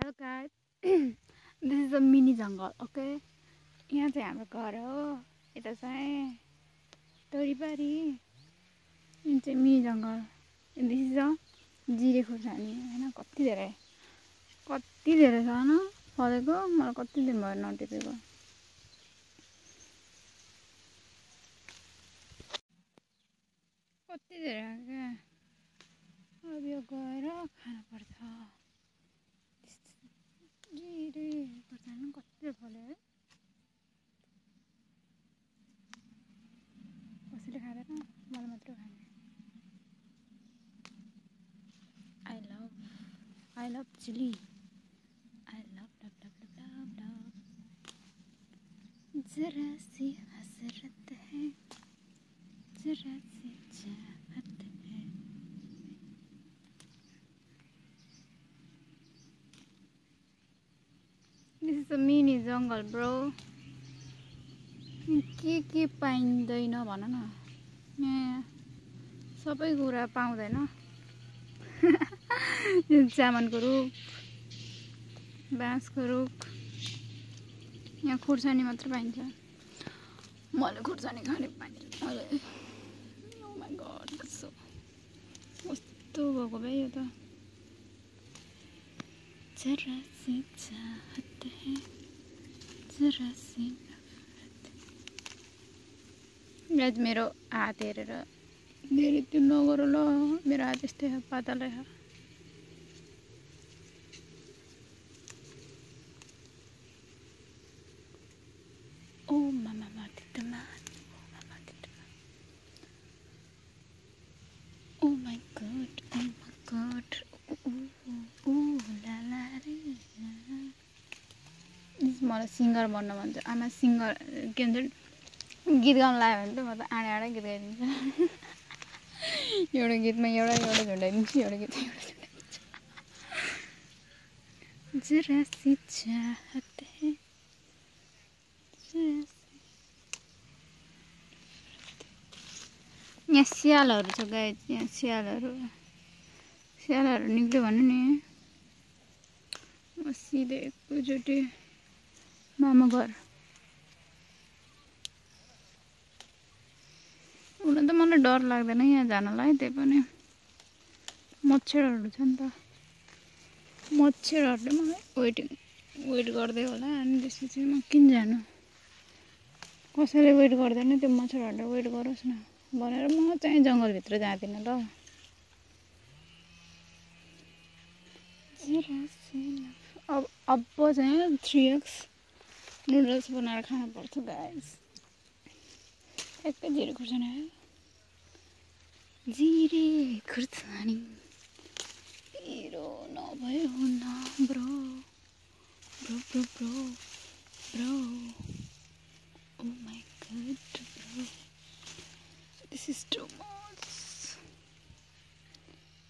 Hello guys, this is a mini jungle, okay? यहाँ चाहिँ हाम्रो घर हो, यता चाहिँ तोरीबारी, यहाँ चाहिँ मिनी जङ्गल. This is a जिरे खुर्सानी हैन कति धेरै छ न फलेको मलाई कति दिन भयो नटिपेको. कति धेरै क्या अब यो गएर खानु पर्छ. जिरे खुर्सानी कति फल्यो है. कसैले खाँदैन मलाई मात्र खाने. I love chili. I love. जरा सी हसरत है, जरा सी चाहत है. This is a mini jungle, bro. के पाइँदैन भन न. यहाँ सबै कुरा पाउँदैन. चामलको रुख, बाँसको रुख, यहाँ खुर्सानी मात्र पाइन्छ. मैले खुर्सानी खाने पाइन्छ. Oh my god, कस्तो भएको भए यो त. जरा सी चाहत है, जरा सी नफरत. आज मेरो हात हेरेर धेरै त्यो नगर ल. मेरो हात यस्तै पातलै छ. Oh mama titama. Oh my god. Oh la la re. मलाई सिङ्गर बन्न मन छ. आमा सिङ्गर के भन्छ गीत गाउन लाग्यो भने त म त आँडै गीत गाइदिन्छु. एउटा गीतमा एउटा झुन्डाइदिन्छु, एउटा गीतमा एउटा झुन्डाइदिन्छु. जरा सी चाहत है, यहाँ स्यालहरू छ गाइस. यहाँ स्यालहरू निक्ल्यो भने नि म सिधै एकैचोटि मामा घर. हुन त मलाई डर लाग्दैन यहाँ जानलाई. त्यही पनि मच्छरहरू छ नि त. मच्छरहरूले मलाई वेट गर्दै होला. अनि त्यसपछि म किन जानु. कसैले वेट गर्दैन, त्यो मच्छरहरूले वेट गरोस् न भनेर म चाहिँ जङ्गलभित्र जाँदिनँ ल. अब चाहिँ 3x नुडल्स बनाएर खानु पर्छ गाइस. एकै जिरे खुर्सानी आयो. जिरे खुर्सानी पिरो नभए हुन्न bro. Oh my god, bro. This is too much.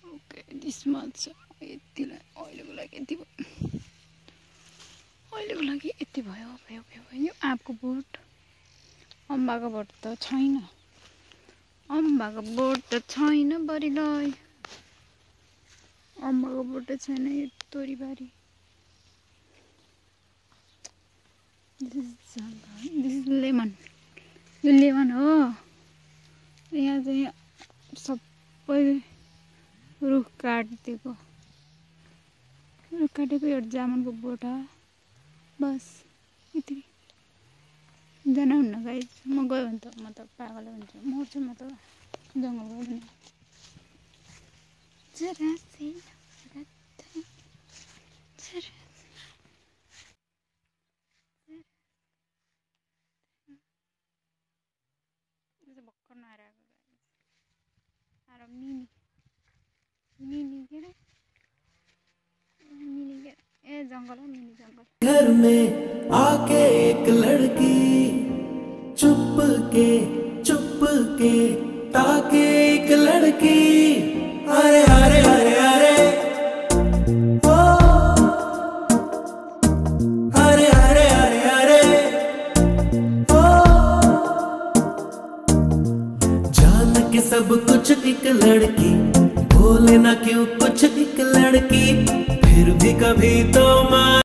Okay, this much. यतिलाई अहिलेको लागि यति भयो. यो आँपको बोट, अम्बाको बोट त छैन. बढीलाई अम्बाको बोट छैन. यो तोरीबारी. This is lemon. यो लेमन हो. यहाँ चाहिँ सबै रुख काटेको एउटा जामुनको बोटा. बस यति जान हुन्न गाइस. म गयो भने त म त पागल हुन्छु, मर्छु म त जङ्गल गयो भने. जरा सी नफरत है, जरा भर्खर नआइरहेको आएर मिनी ए जङ्गल हो. मिनी जङ्गल. घर में आके एक लड़की चुप के ताके एक लड़की. अरे ओ अरे ओ जान के सब कुछ एक लड़की बोले ना क्यों कुछ. एक लड़की फिर भी कभी कभी तो मान